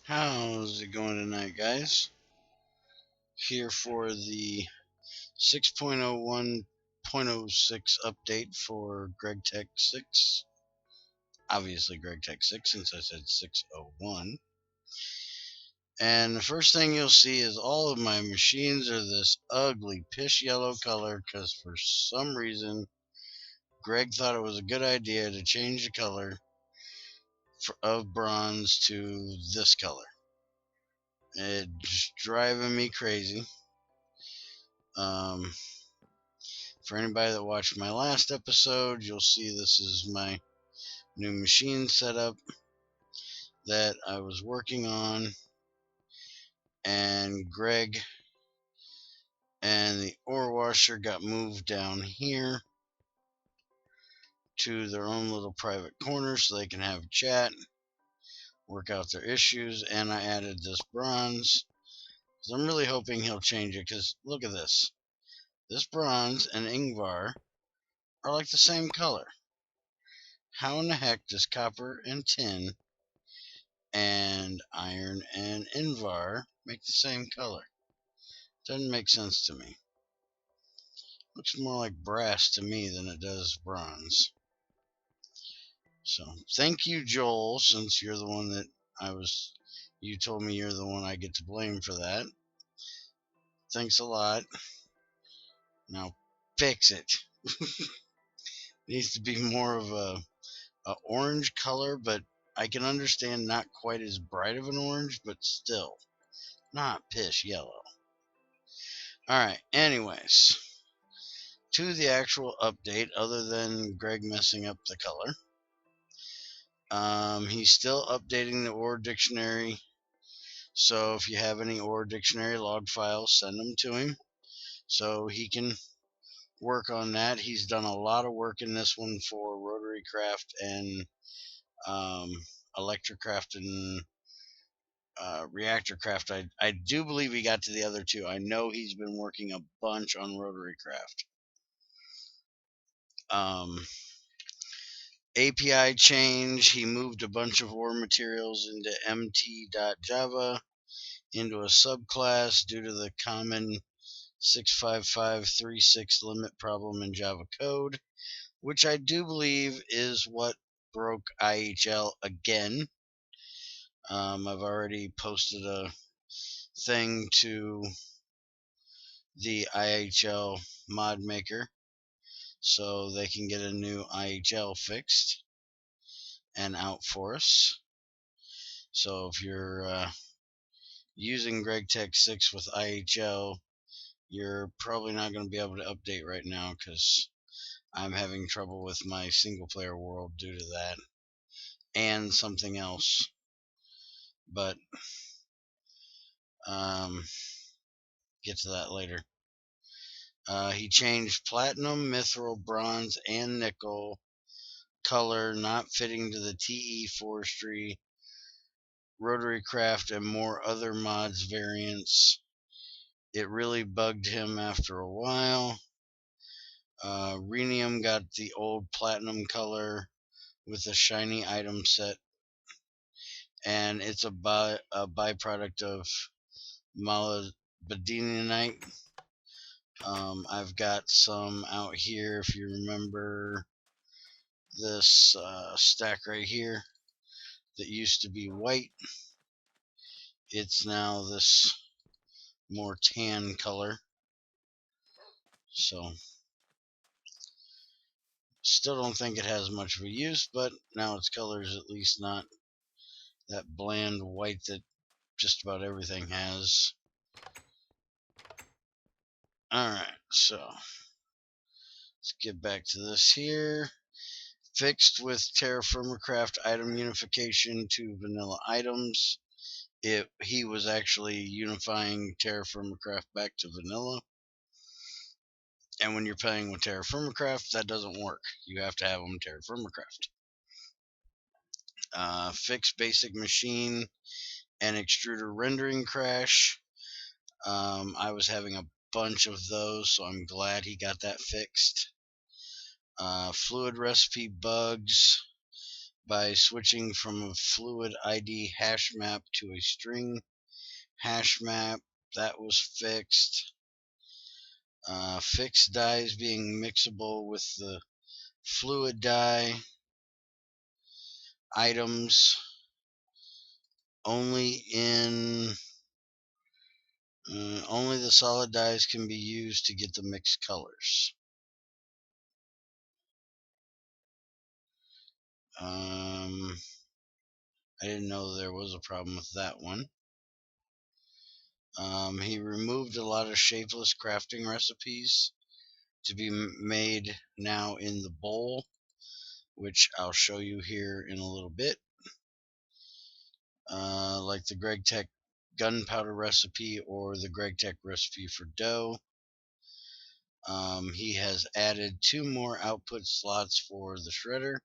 How's it going tonight, guys? Here for the 6.01.06 update for Gregtech 6. Obviously, Gregtech 6 since I said 601. And the first thing you'll see is all of my machines are this ugly piss yellow color because for some reason Greg thought it was a good idea to change the color of bronze to this color. It's driving me crazy. Um, For anybody that watched my last episode, you'll see this is my new machine setup that I was working on, and Greg and the ore washer got moved down here to their own little private corner so they can have a chat, work out their issues, and I added this bronze. So I'm really hoping he'll change it because look at this. This bronze and Ingvar are like the same color. How in the heck does copper and tin and iron and Invar make the same color? Doesn't make sense to me. Looks more like brass to me than it does bronze. So thank you, Joel, since you're the one that you told me you're the one I get to blame for that. Thanks a lot. Now fix it. Needs to be more of a orange color, but I can understand not quite as bright of an orange, but still not piss yellow. Alright, anyways, to the actual update, other than Greg messing up the color. He's still updating the ore dictionary, so if you have any ore dictionary log files, send them to him so he can work on that. He's done a lot of work in this one for Rotary Craft and Electrocraft and Reactor Craft. I do believe he got to the other two. I know he's been working a bunch on Rotary Craft. API change, he moved a bunch of ore materials into mt.java into a subclass due to the common 65536 limit problem in Java code, which I do believe is what broke IHL again. I've already posted a thing to the IHL mod maker so they can get a new IHL fixed and out for us. So if you're using Gregtech 6 with IHL, you're probably not going to be able to update right now because I'm having trouble with my single player world due to that and something else. But get to that later. He changed platinum, mithril, bronze, and nickel color not fitting to the TE forestry, Rotary Craft, and more other mods variants. It really bugged him after a while. Rhenium got the old platinum color with a shiny item set, and it's a byproduct of molybdenite. I've got some out here, if you remember this stack right here that used to be white. It's now this more tan color. So still don't think it has much of a use, but now its color is at least not that bland white that just about everything has. Alright, so let's get back to this here. Fixed with Terraformacraft item unification to vanilla items. He was actually unifying Terraformacraft back to vanilla. And when you're playing with Terraformacraft, that doesn't work. You have to have them Terraformacraft. Fix basic machine and extruder rendering crash. I was having a bunch of those, so I'm glad he got that fixed. Fluid recipe bugs. by switching from a fluid ID hash map to a string hash map. That was fixed. Fixed dyes being mixable with the fluid dye. Items only only the solid dyes can be used to get the mixed colors. I didn't know there was a problem with that one. He removed a lot of shapeless crafting recipes to be made now in the bowl, which I'll show you here in a little bit. Like the Gregtech gunpowder recipe or the Gregtech recipe for dough. He has added 2 more output slots for the shredder.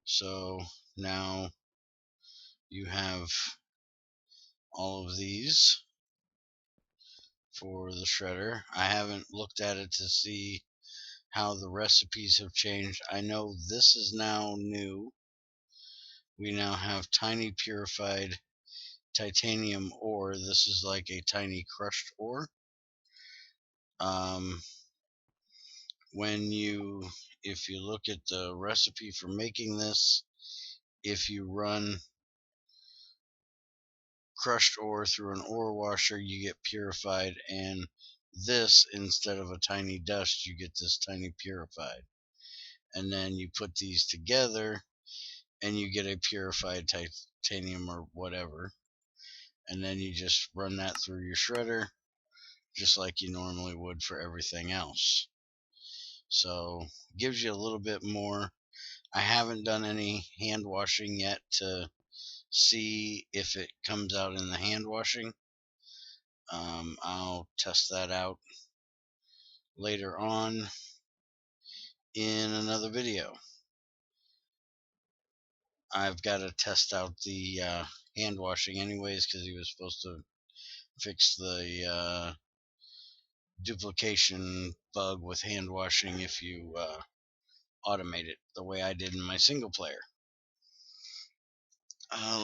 So now you have all of these for the shredder. I haven't looked at it to see how the recipes have changed. I know this is now new. We now have tiny purified titanium ore. This is like a tiny crushed ore. If you look at the recipe for making this, if you run crushed ore through an ore washer, you get purified, and this, instead of a tiny dust, you get this tiny purified. And then you put these together and you get a purified titanium or whatever, and then you just run that through your shredder just like you normally would for everything else. So gives you a little bit more. I haven't done any hand washing yet to see if it comes out in the hand washing. I'll test that out later on in another video. I've got to test out the hand washing anyways, because he was supposed to fix the duplication bug with hand washing if you automate it the way I did in my single player.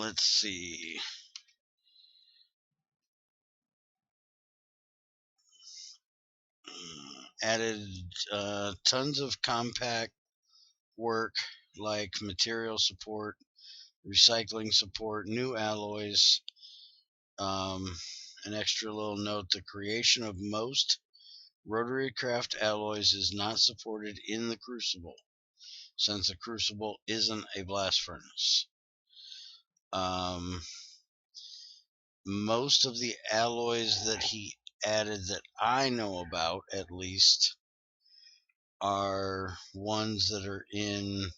Let's see. Added tons of compact work like material support, recycling support, new alloys. An extra little note: the creation of most rotary craft alloys is not supported in the Crucible, since the Crucible isn't a blast furnace. Most of the alloys that he added, that I know about at least, are ones that are in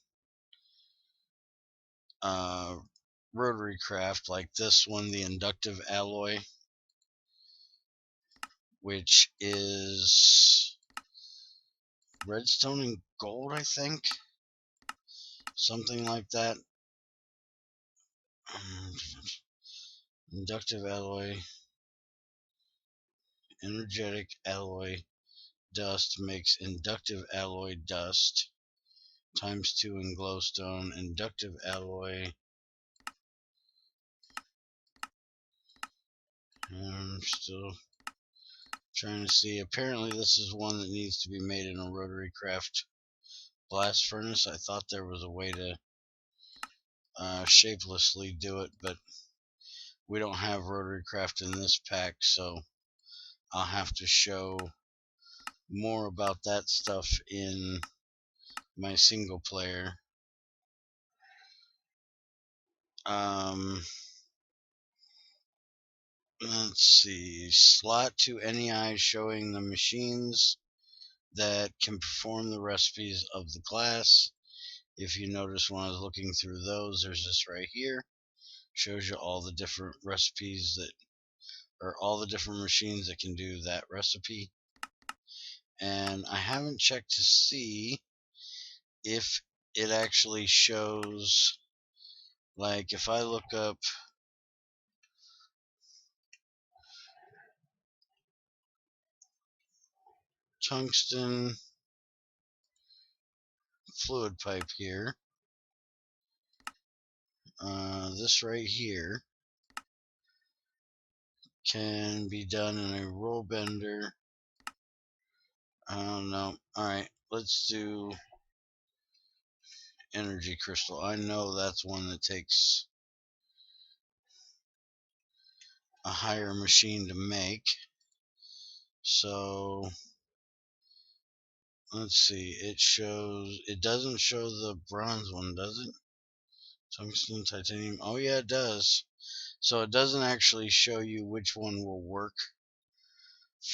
rotary craft, like this one, the inductive alloy, which is redstone and gold, I think, something like that. Inductive alloy, energetic alloy dust makes inductive alloy dust ×2 in glowstone. Inductive alloy, I'm still trying to see. Apparently this is one that needs to be made in a rotary craft blast furnace. I thought there was a way to shapelessly do it, but we don't have rotary craft in this pack, so I'll have to show more about that stuff in my single player. Let's see. Slot to NEI showing the machines that can perform the recipes of the class. If you notice, when I was looking through those, there's this right here. Shows you all the different recipes that, or all the different machines that can do that recipe. And I haven't checked to see if it actually shows, like if I look up tungsten fluid pipe here, This right here can be done in a roll bender. I don't know. Alright, let's do energy crystal. I know that's one that takes a higher machine to make. So let's see. It doesn't show the bronze one, does it? Tungsten, titanium. Oh yeah, it does. So it doesn't actually show you which one will work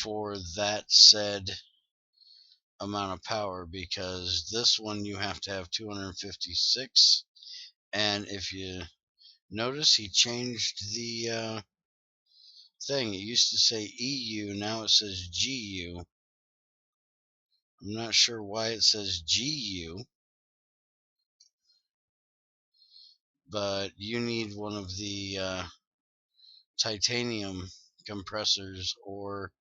for that said amount of power, because this one you have to have 256, and if you notice, he changed the thing. It used to say EU, now it says GU. I'm not sure why it says GU, but you need one of the titanium compressors, or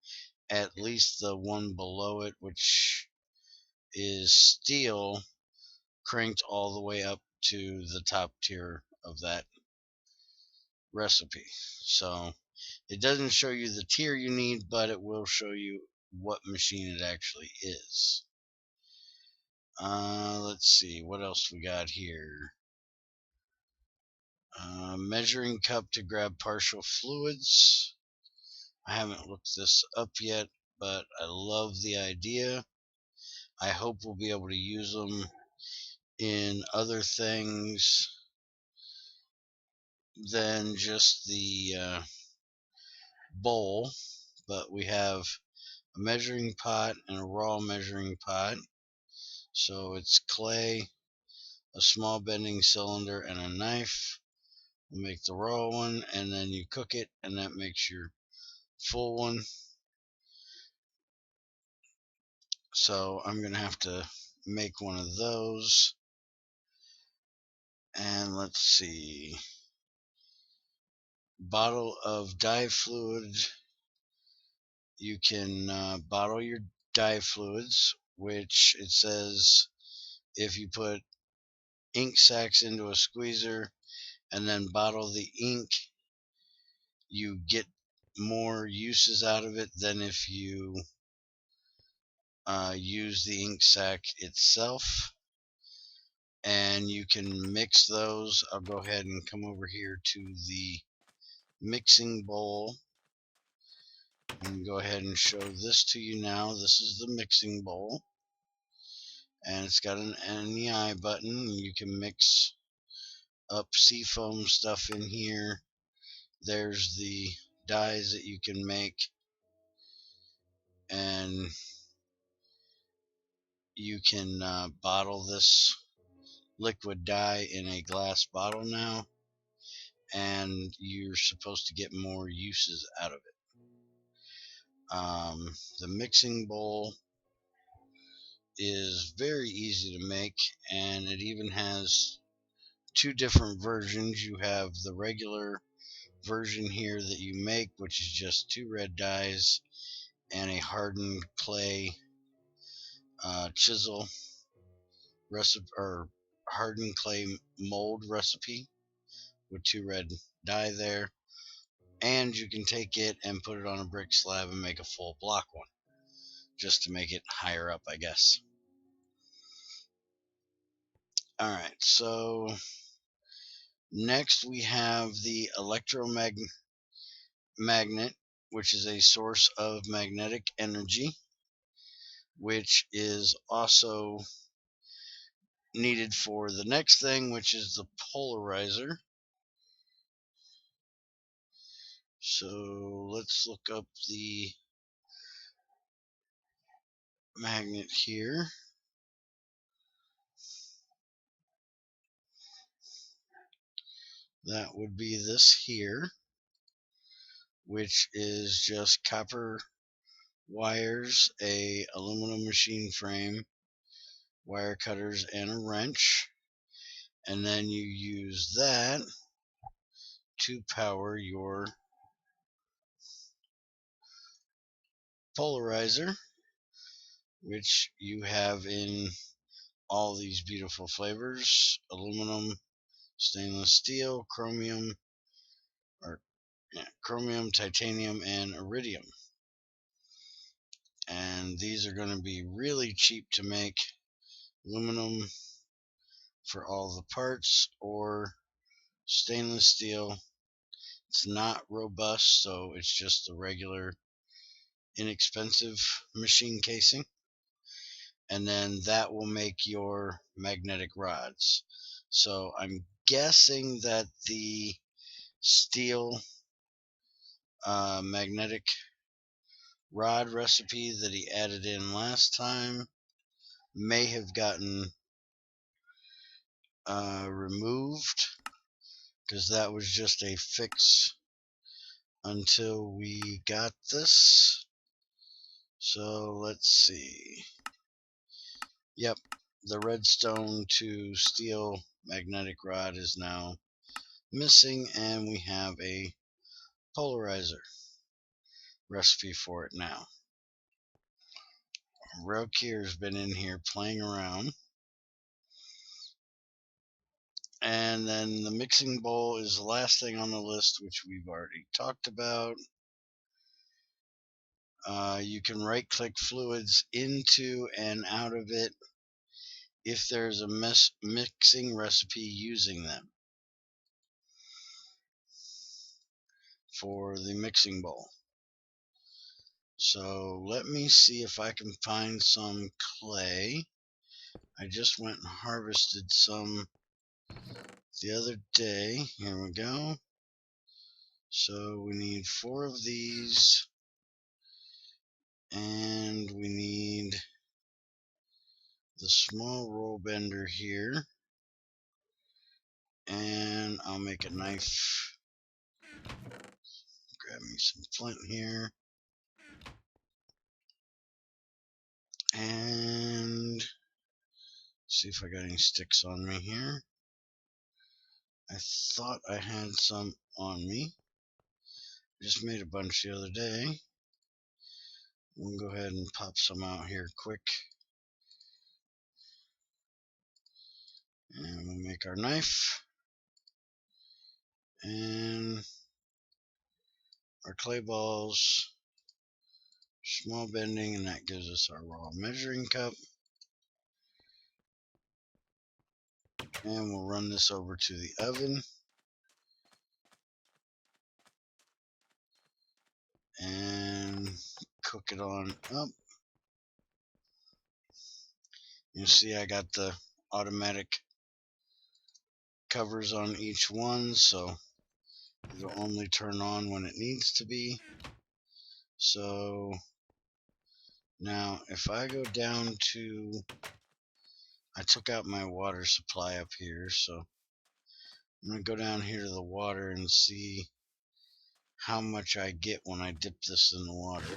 at least the one below it, which is steel, cranked all the way up to the top tier of that recipe. So it doesn't show you the tier you need, but it will show you what machine it actually is. Let's see, what else we got here. Measuring cup to grab partial fluids. I haven't looked this up yet, but I love the idea. I hope we'll be able to use them in other things than just the bowl. But we have a measuring pot and a raw measuring pot. So it's clay, a small bending cylinder, and a knife. You make the raw one, and then you cook it, and that makes your full one. So I'm gonna have to make one of those. And let's see, bottle of dye fluid. You can bottle your dye fluids, which it says if you put ink sacs into a squeezer and then bottle the ink, you get more uses out of it than if you use the ink sac itself. And you can mix those. I'll go ahead and come over here to the mixing bowl and go ahead and show this to you now. This is the mixing bowl, and it's got an NEI button. You can mix up seafoam stuff in here. There's the dyes that you can make, and you can bottle this liquid dye in a glass bottle now, and you're supposed to get more uses out of it. The mixing bowl is very easy to make, and it even has two different versions. You have the regular version here that you make, which is just 2 red dyes and a hardened clay chisel recipe, or hardened clay mold recipe with 2 red dye there. And you can take it and put it on a brick slab and make a full block one, just to make it higher up, I guess. Alright, so next we have the electromagnet, which is a source of magnetic energy, which is also needed for the next thing, which is the polarizer. So let's look up the magnet here. That would be this here, which is just copper wires, a aluminum machine frame, wire cutters, and a wrench. And then you use that to power your polarizer, which you have in all these beautiful flavors: aluminum, stainless steel, chromium, chromium, titanium, and iridium. And these are going to be really cheap to make. Aluminum for all the parts, or stainless steel. It's not robust, so it's just the regular inexpensive machine casing. And then that will make your magnetic rods. So I'm guessing that the steel magnetic rod recipe that he added in last time may have gotten removed, because that was just a fix until we got this. So let's see. Yep, the redstone to steel magnetic rod is now missing, and we have a polarizer recipe for it now. Rokier's been in here playing around. And then the mixing bowl is the last thing on the list, which we've already talked about. You can right-click fluids into and out of it if there's a mixing recipe using them for the mixing bowl. So let me see if I can find some clay. I just went and harvested some the other day. Here we go. So we need 4 of these, and we need the small roll bender here, and I'll make a knife. Grab me some flint here, and see if I got any sticks on me here. I thought I had some on me. I just made a bunch the other day. We'll go ahead and pop some out here quick, and we'll make our knife and our clay balls. Small bending, and that gives us our raw measuring cup. And we'll run this over to the oven and cook it on up. You see I got the automatic covers on each one, so it'll only turn on when it needs to be. So now if I go down to, I took out my water supply up here, so I'm going to go down here to the water and see how much I get when I dip this in the water.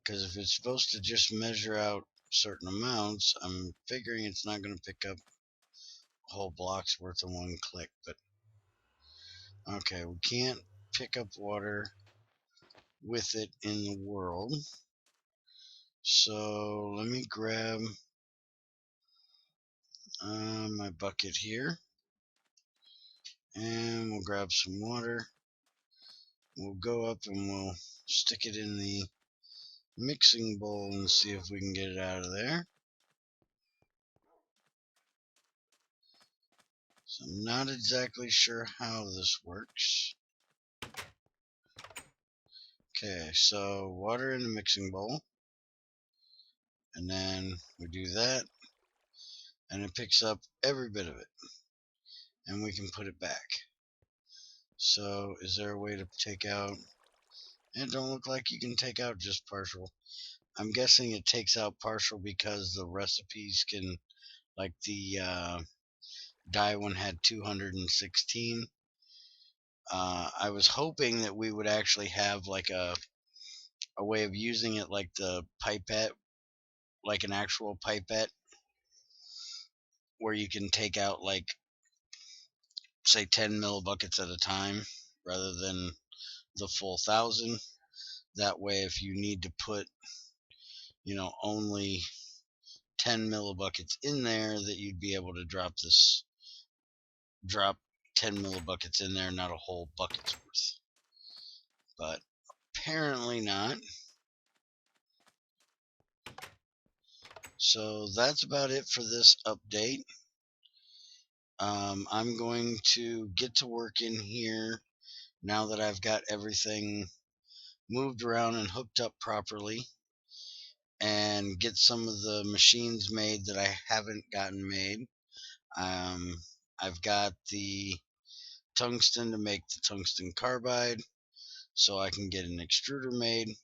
Because if it's supposed to just measure out certain amounts, I'm figuring it's not going to pick up a whole block's worth in one click. But okay, we can't pick up water with it in the world. So let me grab my bucket here, and we'll grab some water. We'll go up and we'll stick it in the mixing bowl and see if we can get it out of there. So I'm not exactly sure how this works. Okay, so water in the mixing bowl, and then we do that, and it picks up every bit of it, and we can put it back. So is there a way to take out? It don't look like you can take out just partial. I'm guessing it takes out partial because the recipes can, like the dye one had 216. I was hoping that we would actually have like a way of using it like the pipette, like an actual pipette, where you can take out like, say, 10 millibuckets at a time rather than the full 1,000. That way, if you need to put, only 10 millibuckets in there that you'd be able to drop 10 millibuckets in there, not a whole bucket's worth. But apparently not. So that's about it for this update. I'm going to get to work in here now that I've got everything moved around and hooked up properly, and get some of the machines made that I haven't gotten made. I've got the tungsten to make the tungsten carbide, so I can get an extruder made.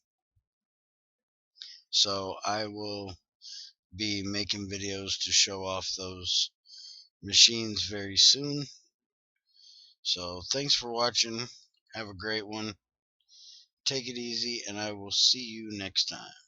So I will be making videos to show off those machines very soon. So thanks for watching. Have a great one. Take it easy, and I will see you next time.